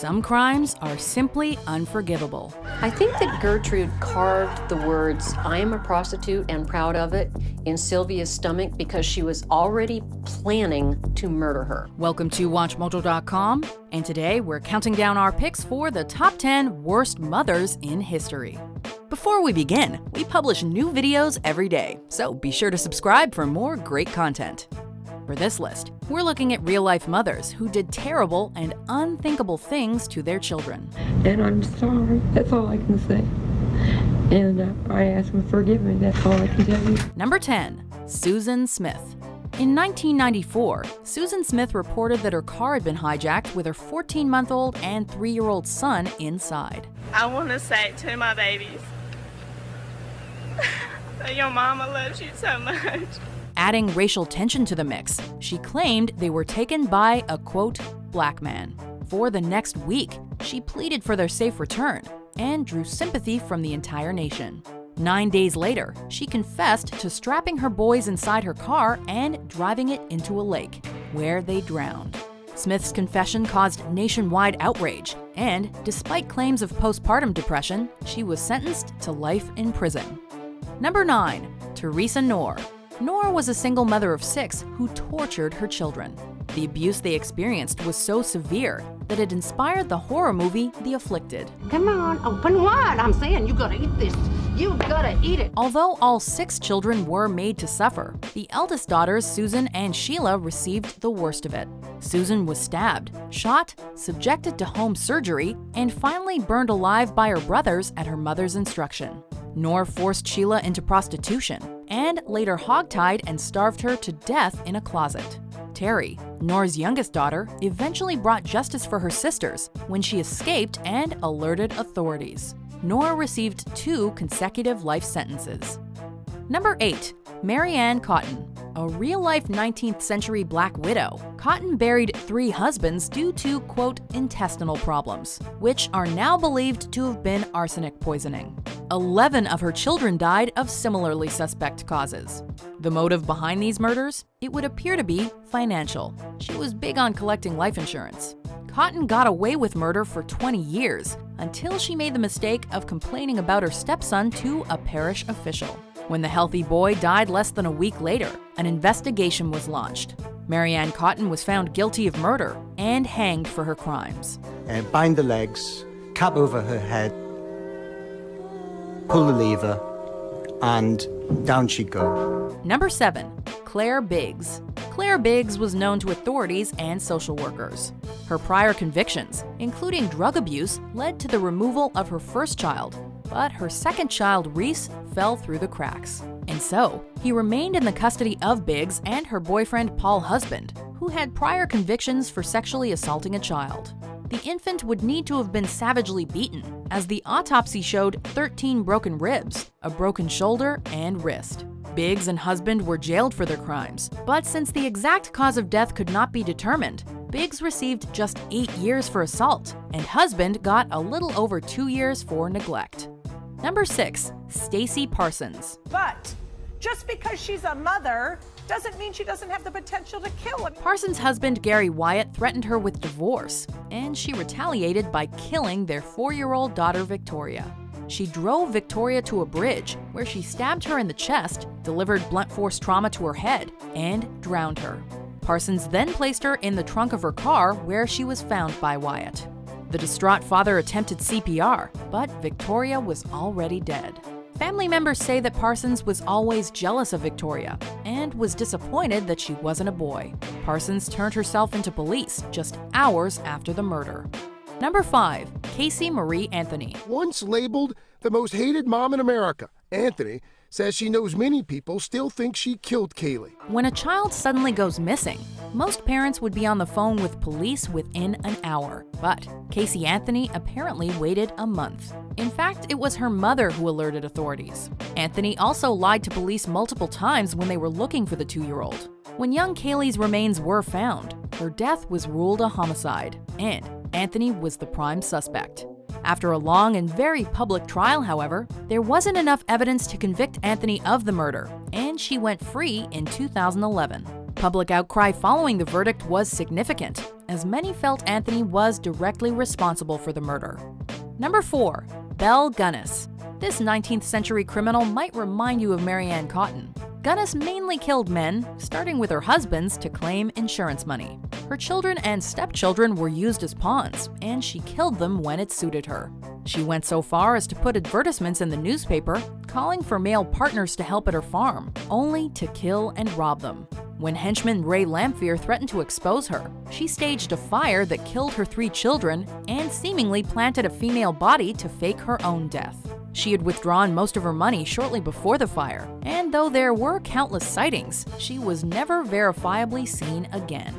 Some crimes are simply unforgivable. I think that Gertrude carved the words, "I am a prostitute and proud of it," in Sylvia's stomach because she was already planning to murder her. Welcome to WatchMojo.com, and today we're counting down our picks for the top 10 worst mothers in history. Before we begin, we publish new videos every day, so be sure to subscribe for more great content. For this list, we're looking at real-life mothers who did terrible and unthinkable things to their children. And I'm sorry. That's all I can say. And I ask him to forgive me. That's all I can tell you. Number 10. Susan Smith. In 1994, Susan Smith reported that her car had been hijacked with her 14-month-old and 3-year-old son inside. I want to say to my babies that your mama loves you so much. Adding racial tension to the mix, she claimed they were taken by a, quote, black man. For the next week, she pleaded for their safe return and drew sympathy from the entire nation. 9 days later, she confessed to strapping her boys inside her car and driving it into a lake, where they drowned. Smith's confession caused nationwide outrage, and despite claims of postpartum depression, she was sentenced to life in prison. Number 9. Theresa Knorr. Knorr was a single mother of 6 who tortured her children. The abuse they experienced was so severe that it inspired the horror movie The Afflicted. Come on, open wide. I'm saying you gotta eat this. You gotta eat it. Although all 6 children were made to suffer, the eldest daughters, Susan and Sheila, received the worst of it. Susan was stabbed, shot, subjected to home surgery, and finally burned alive by her brothers at her mother's instruction. Knorr forced Sheila into prostitution and later hogtied and starved her to death in a closet. Terry, Knorr's youngest daughter, eventually brought justice for her sisters when she escaped and alerted authorities. Knorr received 2 consecutive life sentences. Number 8. Mary Ann Cotton. A real-life 19th century Black widow, Cotton buried 3 husbands due to, quote, intestinal problems, which are now believed to have been arsenic poisoning. 11 of her children died of similarly suspect causes. The motive behind these murders? It would appear to be financial. She was big on collecting life insurance. Cotton got away with murder for 20 years until she made the mistake of complaining about her stepson to a parish official. When the healthy boy died less than a week later, an investigation was launched. Mary Ann Cotton was found guilty of murder and hanged for her crimes. Bind the legs, cap over her head, pull the lever, and down she'd go. Number 7. Claire Biggs. Claire Biggs was known to authorities and social workers. Her prior convictions, including drug abuse, led to the removal of her first child, but her second child, Reese, fell through the cracks. And so, he remained in the custody of Biggs and her boyfriend, Paul Husband, who had prior convictions for sexually assaulting a child. The infant would need to have been savagely beaten, as the autopsy showed 13 broken ribs, a broken shoulder, and wrist. Biggs and Husband were jailed for their crimes, but since the exact cause of death could not be determined, Biggs received just 8 years for assault, and Husband got a little over 2 years for neglect. Number 6. Stacie Parsons. But just because she's a mother doesn't mean she doesn't have the potential to kill him. Parsons' husband, Gary Wyatt, threatened her with divorce, and she retaliated by killing their 4-year-old daughter, Victoria. She drove Victoria to a bridge, where she stabbed her in the chest, delivered blunt force trauma to her head, and drowned her. Parsons then placed her in the trunk of her car, where she was found by Wyatt. The distraught father attempted CPR, but Victoria was already dead. Family members say that Parsons was always jealous of Victoria and was disappointed that she wasn't a boy. Parsons turned herself into police just hours after the murder. Number 5. Casey Marie Anthony. Once labeled the most hated mom in America, Anthony says she knows many people still think she killed Kaylee. When a child suddenly goes missing, most parents would be on the phone with police within an hour. But Casey Anthony apparently waited a month. In fact, it was her mother who alerted authorities. Anthony also lied to police multiple times when they were looking for the 2-year-old. When young Kaylee's remains were found, her death was ruled a homicide, and Anthony was the prime suspect. After a long and very public trial, however, there wasn't enough evidence to convict Anthony of the murder, and she went free in 2011. Public outcry following the verdict was significant, as many felt Anthony was directly responsible for the murder. Number 4. Belle Gunness. This 19th century criminal might remind you of Mary Ann Cotton. Gunness mainly killed men, starting with her husbands, to claim insurance money. Her children and stepchildren were used as pawns, and she killed them when it suited her. She went so far as to put advertisements in the newspaper, calling for male partners to help at her farm, only to kill and rob them. When henchman Ray Lamphere threatened to expose her, she staged a fire that killed her 3 children and seemingly planted a female body to fake her own death. She had withdrawn most of her money shortly before the fire, and though there were countless sightings, she was never verifiably seen again.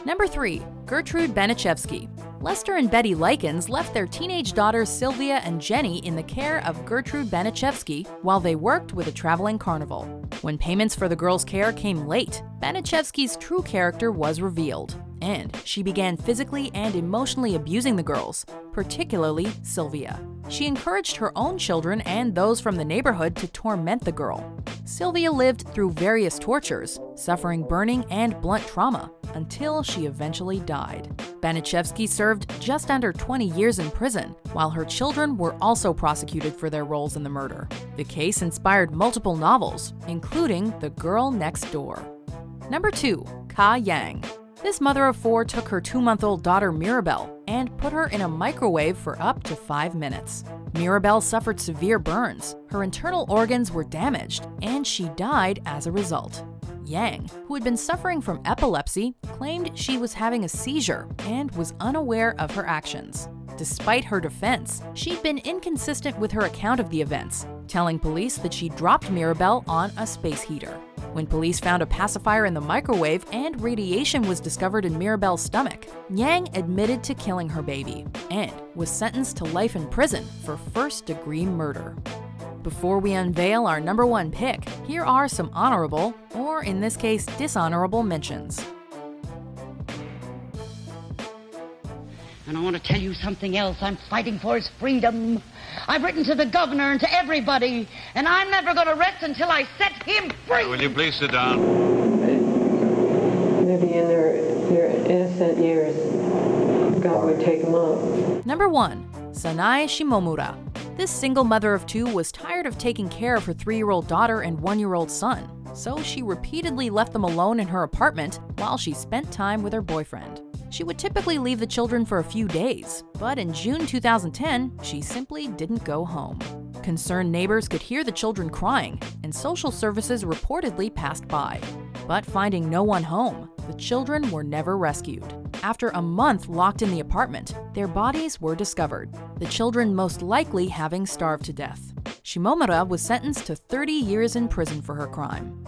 Number 3. Gertrude Baniszewski. Lester and Betty Likens left their teenage daughters Sylvia and Jenny in the care of Gertrude Baniszewski while they worked with a traveling carnival. When payments for the girls' care came late, Baniszewski's true character was revealed, and she began physically and emotionally abusing the girls, particularly Sylvia. She encouraged her own children and those from the neighborhood to torment the girl. Sylvia lived through various tortures, suffering burning and blunt trauma, until she eventually died. Baniszewski served just under 20 years in prison, while her children were also prosecuted for their roles in the murder. The case inspired multiple novels, including The Girl Next Door. Number 2. Ka Yang. This mother of 4 took her 2-month-old daughter Mirabelle and put her in a microwave for up to 5 minutes. Mirabelle suffered severe burns, her internal organs were damaged, and she died as a result. Yang, who had been suffering from epilepsy, claimed she was having a seizure and was unaware of her actions. Despite her defense, she'd been inconsistent with her account of the events, telling police that she dropped Mirabelle on a space heater. When police found a pacifier in the microwave and radiation was discovered in Mirabelle's stomach, Yang admitted to killing her baby and was sentenced to life in prison for first-degree murder. Before we unveil our number 1 pick, here are some honorable, or in this case dishonorable, mentions. And I want to tell you something else. I'm fighting for his freedom. I've written to the governor and to everybody, and I'm never going to rest until I set him free. Will you please sit down? Maybe in their innocent years, God would take them up. Number 1. Sanae Shimomura. This single mother of 2 was tired of taking care of her 3-year-old daughter and 1-year-old son, so she repeatedly left them alone in her apartment while she spent time with her boyfriend. She would typically leave the children for a few days, but in June 2010, she simply didn't go home. Concerned neighbors could hear the children crying, and social services reportedly passed by. But finding no one home, the children were never rescued. After a month locked in the apartment, their bodies were discovered, the children most likely having starved to death. Shimomura was sentenced to 30 years in prison for her crime.